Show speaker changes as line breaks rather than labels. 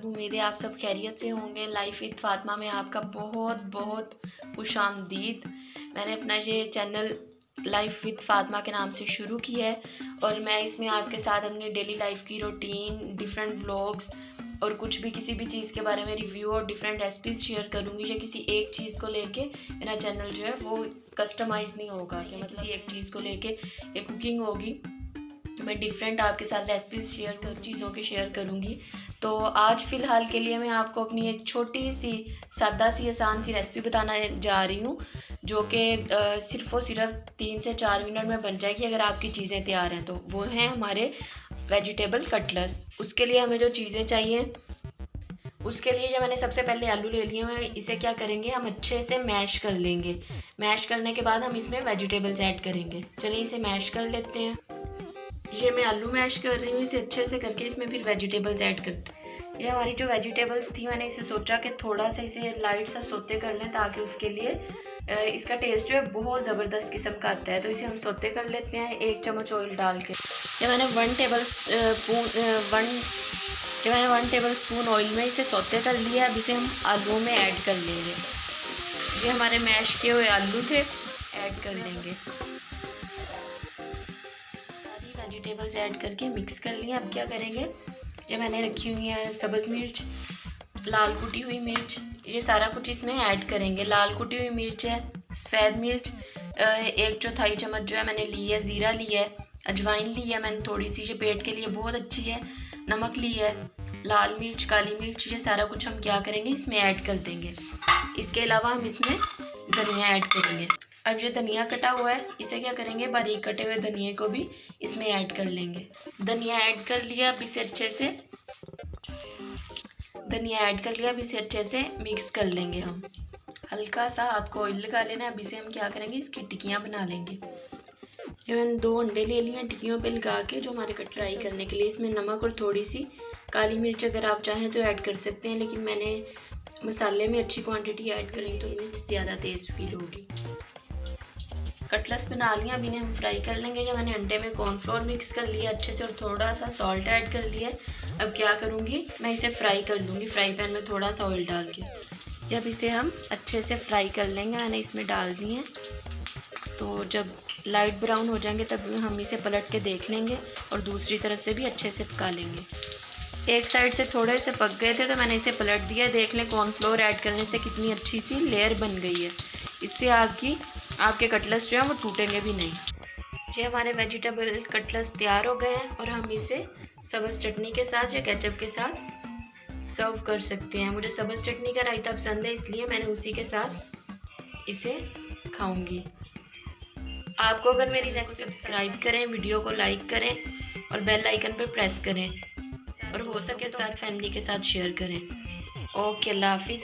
उम्मीद है आप सब खैरियत से होंगे। लाइफ विद फातिमा में आपका बहुत बहुत खुशामदीद। मैंने अपना ये चैनल लाइफ विद फातिमा के नाम से शुरू किया है और मैं इसमें आपके साथ अपनी डेली लाइफ की रूटीन, डिफरेंट व्लॉग्स और कुछ भी किसी भी चीज़ के बारे में रिव्यू और डिफरेंट रेसिपीज़ शेयर करूँगी। या किसी एक चीज़ को लेके मेरा चैनल जो है वो कस्टमाइज़ नहीं होगा, या मैं किसी एक चीज़ को लेके एक कुकिंग होगी, मैं डिफरेंट आपके साथ रेसिपीज़ शेयर उस चीज़ों के शेयर करूँगी। तो आज फ़िलहाल के लिए मैं आपको अपनी एक छोटी सी सादा सी आसान सी रेसिपी बताना जा रही हूँ, जो कि सिर्फ़ और सिर्फ 3 से 4 मिनट में बन जाएगी अगर आपकी चीज़ें तैयार हैं। तो वो हैं हमारे वेजिटेबल कटलेट्स। उसके लिए हमें जो चीज़ें चाहिए, उसके लिए जो मैंने सबसे पहले आलू ले लिए हैं, इसे क्या करेंगे, हम अच्छे से मैश कर लेंगे। मैश करने के बाद हम इसमें वेजिटेबल्स ऐड करेंगे। चलिए इसे मैश कर लेते हैं। ये मैं आलू मैश कर रही हूँ, इसे अच्छे से करके इसमें फिर वेजिटेबल्स ऐड करते हैं। ये हमारी जो वेजिटेबल्स थी, मैंने इसे सोचा कि थोड़ा सा इसे लाइट सा सोते कर लें ताकि उसके लिए इसका टेस्ट जो है बहुत ज़बरदस्त किस्म का आता है। तो इसे हम सोते कर लेते हैं 1 चम्मच ऑयल डाल के। ये मैंने 1 टेबल स्पून ऑयल में इसे सोते कर लिया। अब इसे हम आलूओं में ऐड कर लेंगे। ये हमारे मैश किए हुए आलू थे, ऐड कर लेंगे। वेजिटेबल्स ऐड करके मिक्स कर लिया। अब क्या करेंगे, ये मैंने रखी हुई है सब्ज़ मिर्च, लाल कुटी हुई मिर्च, ये सारा कुछ इसमें ऐड करेंगे। लाल कुटी हुई मिर्च है, सफ़ेद मिर्च 1/4 चम्मच जो है मैंने ली है, ज़ीरा लिया है, अजवाइन ली है मैंने थोड़ी सी, ये पेट के लिए बहुत अच्छी है, नमक लिया है, लाल मिर्च, काली मिर्च, ये सारा कुछ हम क्या करेंगे इसमें ऐड कर देंगे। इसके अलावा हम इसमें धनिया ऐड करेंगे। अब ये धनिया कटा हुआ है, इसे क्या करेंगे, बारीक कटे हुए धनिया को भी इसमें ऐड कर लेंगे। धनिया ऐड कर लिया। अब इसे अच्छे से मिक्स कर लेंगे। हम हल्का सा हाथ को ऑयल लगा लेना। अब इसे हम क्या करेंगे, इसकी टिक्कियाँ बना लेंगे। ये मैंने 2 अंडे ले लिए हैं, टिक्कियों पे लगा के, जो हमारे कट फ्राई करने के लिए। इसमें नमक और थोड़ी सी काली मिर्च अगर आप चाहें तो ऐड कर सकते हैं, लेकिन मैंने मसाले में अच्छी क्वांटिटी ऐड करेंगे तो मिर्च ज़्यादा तेज़ फील होगी। कटलेट्स बना लिया। अब इन्हें हम फ्राई कर लेंगे। जब मैंने अंडे में कॉर्नफ्लोर मिक्स कर लिया अच्छे से और थोड़ा सा सॉल्ट ऐड कर लिया। अब क्या करूँगी, मैं इसे फ्राई कर लूँगी फ्राई पैन में थोड़ा सा ऑयल डाल के। जब इसे हम अच्छे से फ्राई कर लेंगे, मैंने इसमें डाल दिए, तो जब लाइट ब्राउन हो जाएंगे तब हम इसे पलट के देख लेंगे और दूसरी तरफ से भी अच्छे से पका लेंगे। एक साइड से थोड़े से पक गए थे तो मैंने इसे पलट दिया। देख लें कॉर्नफ्लोर ऐड करने से कितनी अच्छी सी लेयर बन गई है। इससे आपके कटलेट्स जो हैं वो टूटेंगे भी नहीं। ये हमारे वेजिटेबल कटलेट्स तैयार हो गए हैं और हम इसे सब्ज़ चटनी के साथ या केचप के साथ सर्व कर सकते हैं। मुझे सब्ज़ चटनी का रायता पसंद है, इसलिए मैंने उसी के साथ इसे खाऊंगी। आपको अगर मेरी रेसिपी सब्सक्राइब करें, वीडियो को लाइक करें और बेल आइकन पर प्रेस करें और हो सके साथ फैमिली के साथ शेयर करें। ओके, अल्लाह हाफिज़।